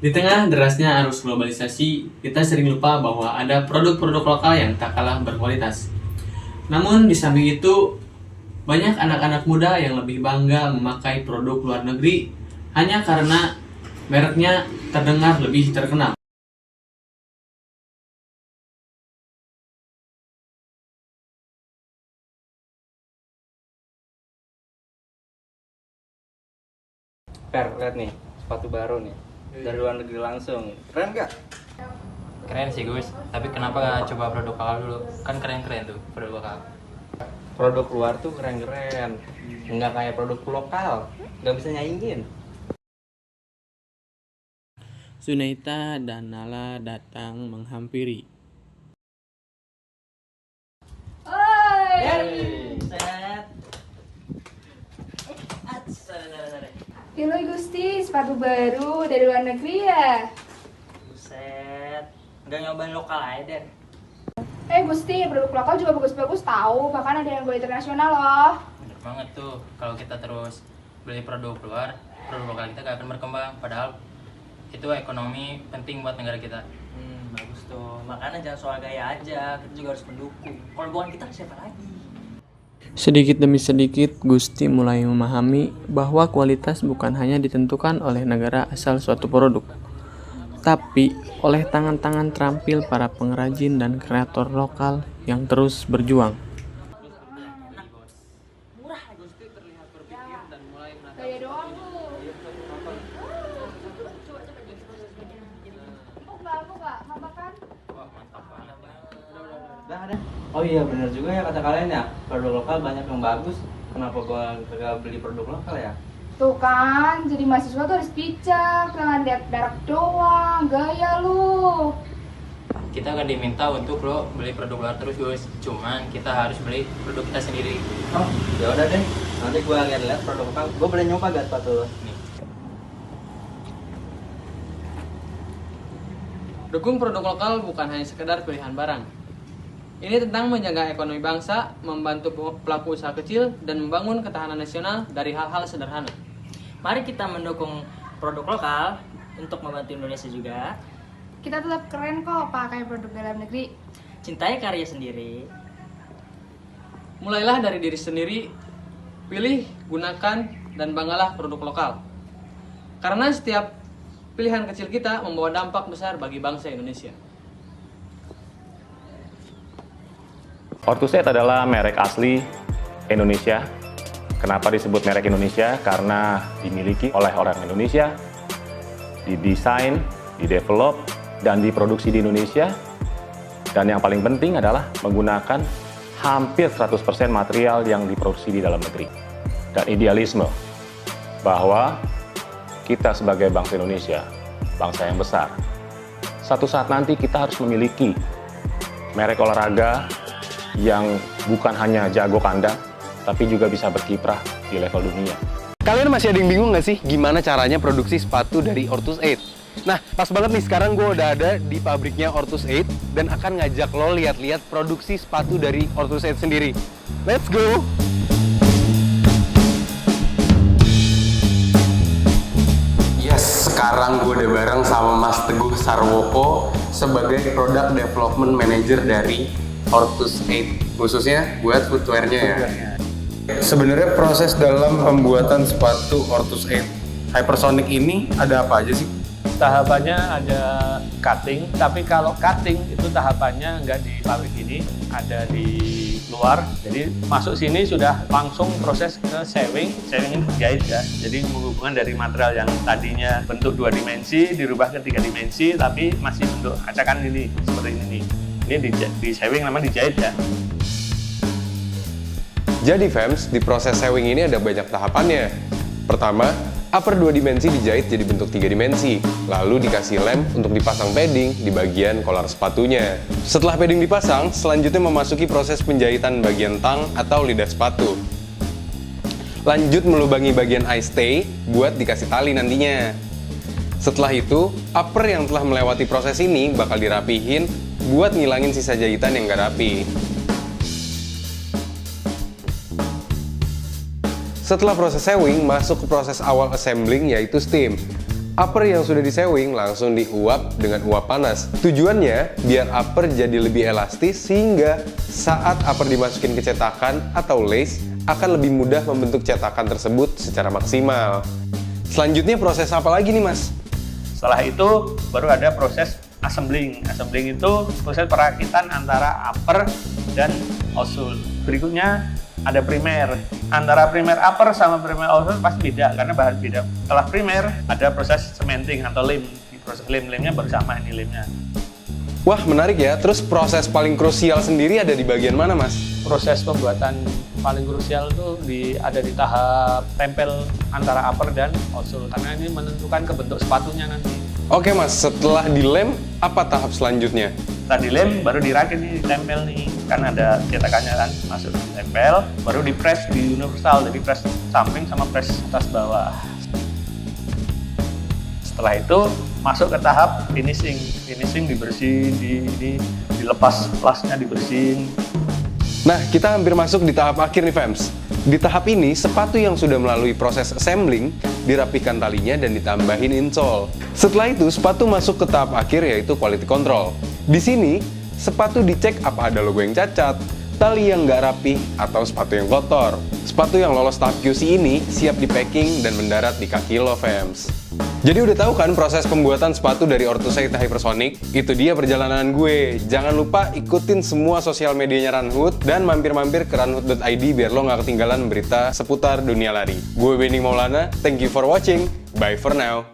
Di tengah derasnya arus globalisasi, kita sering lupa bahwa ada produk-produk lokal yang tak kalah berkualitas. Namun di samping itu, banyak anak-anak muda yang lebih bangga memakai produk luar negeri hanya karena mereknya terdengar lebih terkenal. Per, lihat nih, sepatu baru nih. Dari luar negeri langsung. Keren nggak? Keren sih Gus, tapi kenapa gak coba produk lokal dulu? Kan keren-keren tuh produk lokal. Produk luar tuh keren-keren. Nggak kayak produk lokal. Nggak bisa nyaingin. Sunaita dan Nala datang menghampiri. Halo Gusti, sepatu baru dari luar negeri ya? Buset, nggak nyobain lokal aja deh. Gusti, produk lokal juga bagus-bagus tahu, bahkan ada yang go internasional loh. Bener banget tuh, kalau kita terus beli produk luar, produk lokal kita gak akan berkembang. Padahal itu ekonomi penting buat negara kita. Bagus tuh. Makanya jangan soal gaya aja, kita juga harus mendukung. Kalau bukan kita, siapa lagi? Sedikit demi sedikit, Gusti mulai memahami bahwa kualitas bukan hanya ditentukan oleh negara asal suatu produk, tapi oleh tangan-tangan terampil para pengrajin dan kreator lokal yang terus berjuang. Gaya doang tuh. Empuk gak? Mantap kan? Udah. Oh iya, bener juga ya kata kalian ya. Produk lokal banyak yang bagus. Kenapa gua nggak beli produk lokal ya? Tuh kan, jadi mahasiswa tuh harus bijak, jangan lihat merek doang, gaya lu. Kita gak diminta untuk lo beli produk luar terus Gus, cuman kita harus beli produk kita sendiri. Oh, ya udah deh. Nanti gua lihat produk lokal. Gua boleh nyoba gak sepatu lo? Nih. Dukung produk lokal bukan hanya sekedar pilihan barang. Ini tentang menjaga ekonomi bangsa, membantu pelaku usaha kecil, dan membangun ketahanan nasional dari hal-hal sederhana. Mari kita mendukung produk lokal untuk membantu Indonesia juga. Kita tetap keren kok pakai produk dalam negeri. Cintai karya sendiri. Mulailah dari diri sendiri, pilih, gunakan, dan banggalah produk lokal. Karena setiap pilihan kecil kita membawa dampak besar bagi bangsa Indonesia. Orthuset adalah merek asli Indonesia. Kenapa disebut merek Indonesia? Karena dimiliki oleh orang Indonesia, didesain, didevelop, dan diproduksi di Indonesia. Dan yang paling penting adalah menggunakan hampir 100% material yang diproduksi di dalam negeri. Dan idealisme bahwa kita sebagai bangsa Indonesia, bangsa yang besar, satu saat nanti kita harus memiliki merek olahraga yang bukan hanya jago kandang, tapi juga bisa berkiprah di level dunia. Kalian masih ada yang bingung nggak sih gimana caranya produksi sepatu dari Ortus 8? Nah, pas banget nih sekarang gue udah ada di pabriknya Ortus 8 dan akan ngajak lo lihat-lihat produksi sepatu dari Ortus 8 sendiri. Let's go! Yes, sekarang gue udah bareng sama Mas Teguh Sarwoko sebagai Product Development Manager dari Ortus 8, khususnya buat footwear-nya ya. Sebenarnya proses dalam pembuatan sepatu Ortus 8 Hypersonic ini ada apa aja sih? Tahapannya ada cutting, tapi kalau cutting itu tahapannya nggak di pabrik ini, ada di luar. Jadi masuk sini sudah langsung proses ke sewing. Sewing ini jahit ya, jadi menghubungkan dari material yang tadinya bentuk 2 dimensi dirubah ke 3 dimensi, tapi masih bentuk acakan ini seperti ini nih. Ini di sewing namanya dijahit ya. Jadi fams, di proses sewing ini ada banyak tahapannya. Pertama, upper 2 dimensi dijahit jadi bentuk 3 dimensi, lalu dikasih lem untuk dipasang padding di bagian kollar sepatunya. Setelah padding dipasang, selanjutnya memasuki proses penjahitan bagian tang atau lidah sepatu. Lanjut melubangi bagian eye stay buat dikasih tali nantinya. Setelah itu, upper yang telah melewati proses ini bakal dirapihin buat ngilangin sisa jahitan yang gak rapi. Setelah proses sewing, masuk ke proses awal assembling yaitu steam. Upper yang sudah disewing langsung diuap dengan uap panas. Tujuannya biar upper jadi lebih elastis sehingga saat upper dimasukin ke cetakan atau lace akan lebih mudah membentuk cetakan tersebut secara maksimal. Selanjutnya proses apa lagi nih Mas? Setelah itu baru ada proses assembling. Assembling itu proses perakitan antara upper dan outsole. Berikutnya ada primer. Antara primer upper sama primer outsole pasti beda karena bahan beda. Setelah primer ada proses cementing atau lem. Di proses lem-lemnya baru sama ini lemnya. Wah menarik ya, terus proses paling krusial sendiri ada di bagian mana Mas? Proses pembuatan paling krusial itu ada di tahap tempel antara upper dan outsole karena ini menentukan kebentuk sepatunya nanti. Oke Mas, setelah dilem, apa tahap selanjutnya? Setelah dilem baru dirakit nih, ditempel nih kan ada cetakannya kan, masuk ditempel baru di press di universal, jadi press samping sama press atas bawah. Setelah itu masuk ke tahap finishing dibersihin, dilepas plasnya, dibersihin. Nah, kita hampir masuk di tahap akhir nih fams. Di tahap ini, sepatu yang sudah melalui proses assembling dirapikan talinya dan ditambahin insole. Setelah itu, sepatu masuk ke tahap akhir yaitu quality control. Di sini, sepatu dicek apa ada logo yang cacat, tali yang nggak rapi, atau sepatu yang kotor. Sepatu yang lolos tahap QC ini siap di packing dan mendarat di kaki lo fams. Jadi udah tahu kan proses pembuatan sepatu dari Orthosaita Hypersonic? Itu dia perjalanan gue. Jangan lupa ikutin semua sosial medianya Runhood dan mampir-mampir ke runhood.id biar lo nggak ketinggalan berita seputar dunia lari. Gue Benny Maulana, thank you for watching. Bye for now.